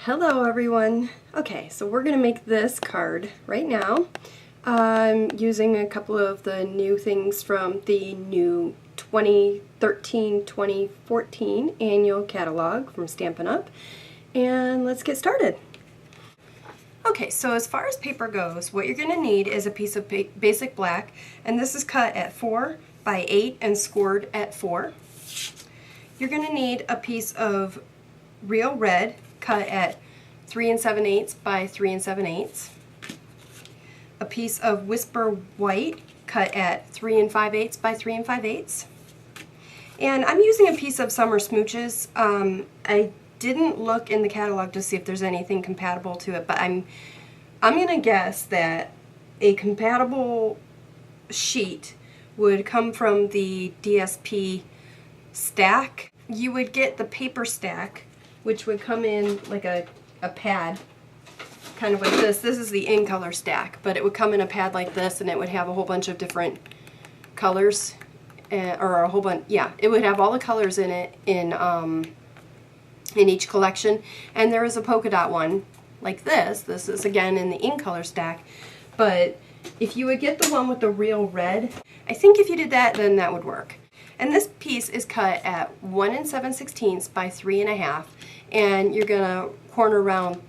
Hello everyone. Okay, so we're going to make this card right now. I'm using a couple of the new things from the new 2013-2014 annual catalog from Stampin' Up! And let's get started. Okay, so as far as paper goes, what you're going to need is a piece of basic black, and this is cut at 4 by 8 and scored at 4. You're going to need a piece of real red cut at 3 7/8 by 3 7/8. A piece of Whisper white cut at 3 5/8 by 3 5/8. And I'm using a piece of Summer Smooches. I didn't look in the catalog to see if there's anything compatible to it, but I'm gonna guess that a compatible sheet would come from the DSP stack. You would get the paper stack, which would come in like a pad, kind of like this. This is the in color stack, but it would come in a pad like this, and it would have a whole bunch of different colors, or a whole bunch, yeah, it would have all the colors in it in each collection. And there is a polka dot one like this. This is again in the in color stack, but if you would get the one with the real red, I think if you did that, then that would work. And this piece is cut at 1 7/16 by 3 1/2, and you're gonna corner around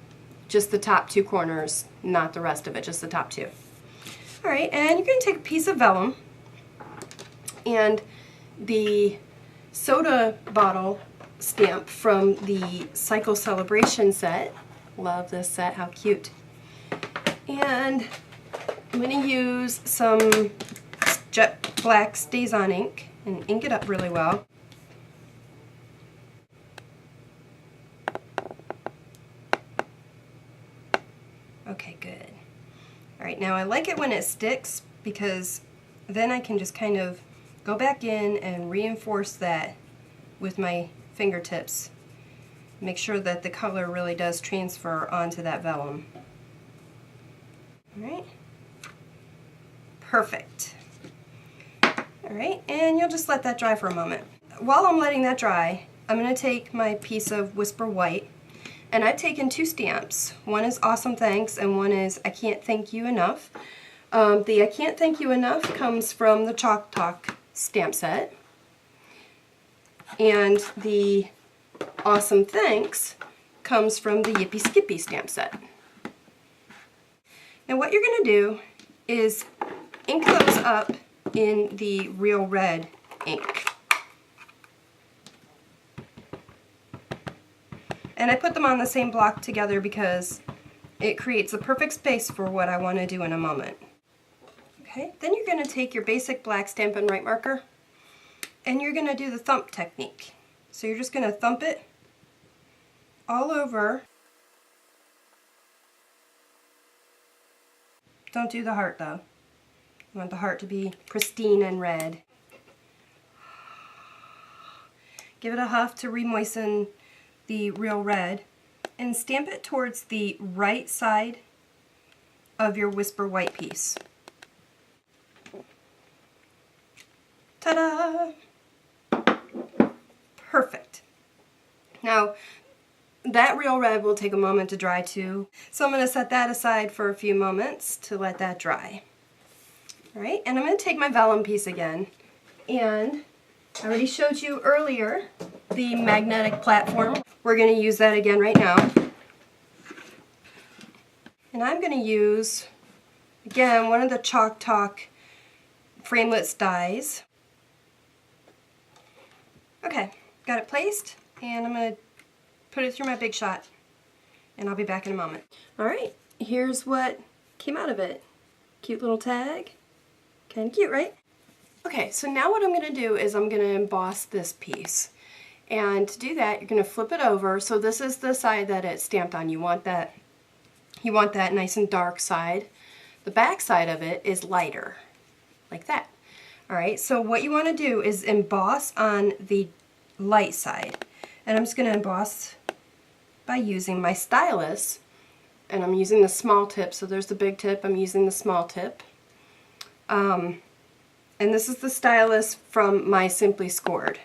just the top 2 corners, not the rest of it, just the top 2. All right, and you're gonna take a piece of vellum and the soda bottle stamp from the Cycle Celebration set. Love this set, how cute. And I'm gonna use some jet black StazOn ink and ink it up really well. Okay, good. Alright, now I like it when it sticks, because then I can just kind of go back in and reinforce that with my fingertips. Make sure that the color really does transfer onto that vellum. Alright. Perfect. Alright, and you'll just let that dry for a moment. While I'm letting that dry, I'm going to take my piece of Whisper white, and I've taken 2 stamps. One is Awesome Thanks, and one is I Can't Thank You Enough. The I Can't Thank You Enough comes from the Chalk Talk stamp set, and the Awesome Thanks comes from the Yippee-Skippee stamp set. Now what you're going to do is ink those up in the real red ink. And I put them on the same block together because it creates the perfect space for what I want to do in a moment. Okay, then you're going to take your basic black Stampin' Right marker, and you're going to do the thump technique. So you're just going to thump it all over. Don't do the heart though. You want the heart to be pristine and red. Give it a huff to re-moisten the real red, and stamp it towards the right side of your Whisper white piece. Ta-da! Perfect. Now, that real red will take a moment to dry too, so I'm going to set that aside for a few moments to let that dry. Alright, and I'm going to take my vellum piece again, and I already showed you earlier the magnetic platform. We're going to use that again right now. And I'm going to use, again, one of the Chalk Talk framelits dies. Okay, got it placed, and I'm going to put it through my Big Shot, and I'll be back in a moment. Alright, here's what came out of it. Cute little tag. Kind of cute, right? Okay, so now what I'm going to do is I'm going to emboss this piece. And to do that, you're going to flip it over. So this is the side that it's stamped on. You want that nice and dark side. The back side of it is lighter, like that. Alright, so what you want to do is emboss on the light side. And I'm just going to emboss by using my stylus. And I'm using the small tip, so there's the big tip, I'm using the small tip. And this is the stylus from my Simply Scored.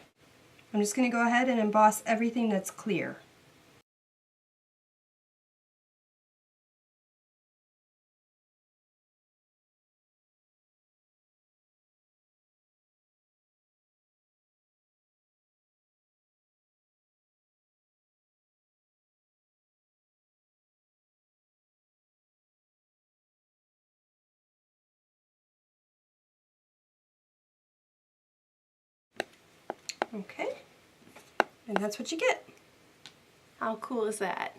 I'm just going to go ahead and emboss everything that's clear. Okay, and that's what you get. How cool is that?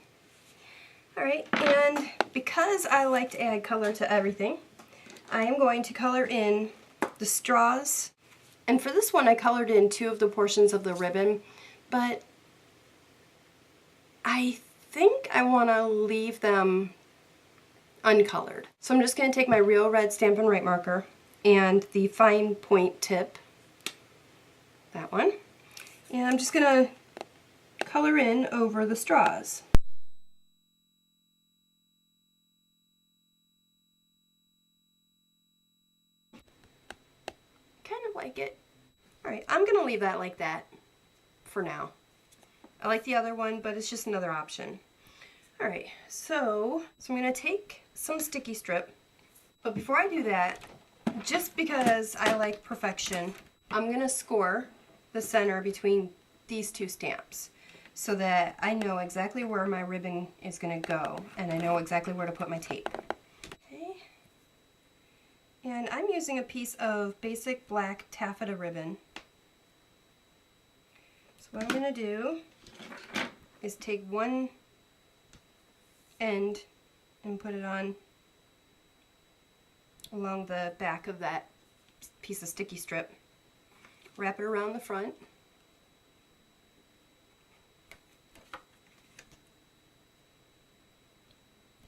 Alright, and because I like to add color to everything, I am going to color in the straws. And for this one I colored in 2 of the portions of the ribbon, but I think I want to leave them uncolored. So I'm just going to take my real red Stampin' Right marker and the fine point tip, that one, and I'm just going to color in over the straws. Kind of like it. Alright, I'm going to leave that like that for now. I like the other one, but it's just another option. Alright, so I'm going to take some sticky strip, but before I do that, just because I like perfection, I'm going to score the center between these 2 stamps so that I know exactly where my ribbon is going to go and I know exactly where to put my tape. Okay. And I'm using a piece of basic black taffeta ribbon. So what I'm going to do is take one end and put it on along the back of that piece of sticky strip. Wrap it around the front.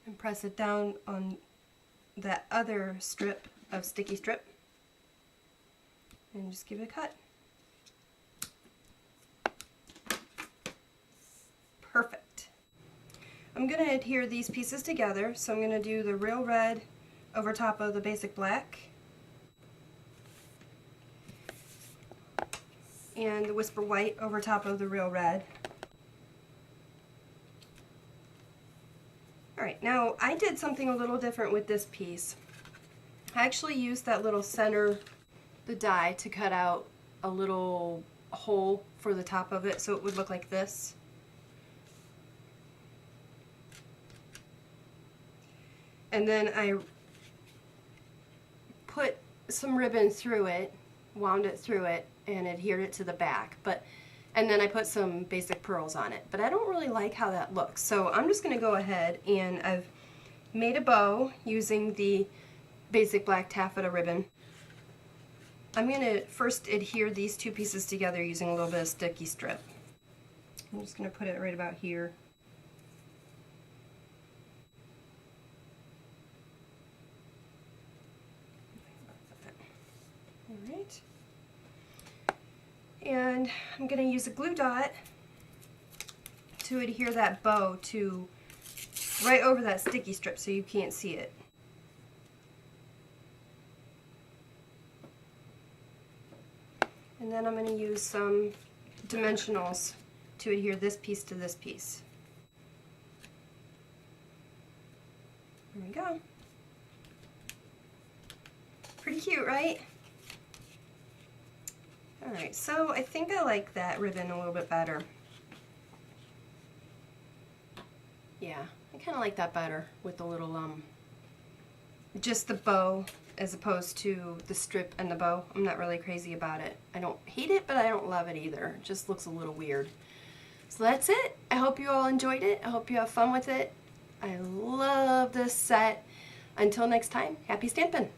And press it down on that other strip of sticky strip. And just give it a cut. Perfect. I'm going to adhere these pieces together, so I'm going to do the real red over top of the basic black and the whisper white over top of the real red. Alright, now I did something a little different with this piece. I actually used that little center, the die, to cut out a little hole for the top of it so it would look like this. And then I put some ribbon through it, wound it through it, and adhered it to the back. And then I put some basic pearls on it. But I don't really like how that looks. So I'm just going to go ahead and I've made a bow using the basic black taffeta ribbon. I'm going to first adhere these 2 pieces together using a little bit of sticky strip. I'm just going to put it right about here. Alright. And I'm going to use a glue dot to adhere that bow to right over that sticky strip so you can't see it. And then I'm going to use some dimensionals to adhere this piece to this piece. There we go. Pretty cute, right? Alright, so I think I like that ribbon a little bit better. Yeah, I kind of like that better with the little, just the bow as opposed to the strip and the bow. I'm not really crazy about it. I don't hate it, but I don't love it either. It just looks a little weird. So that's it. I hope you all enjoyed it. I hope you have fun with it. I love this set. Until next time, happy stampin'!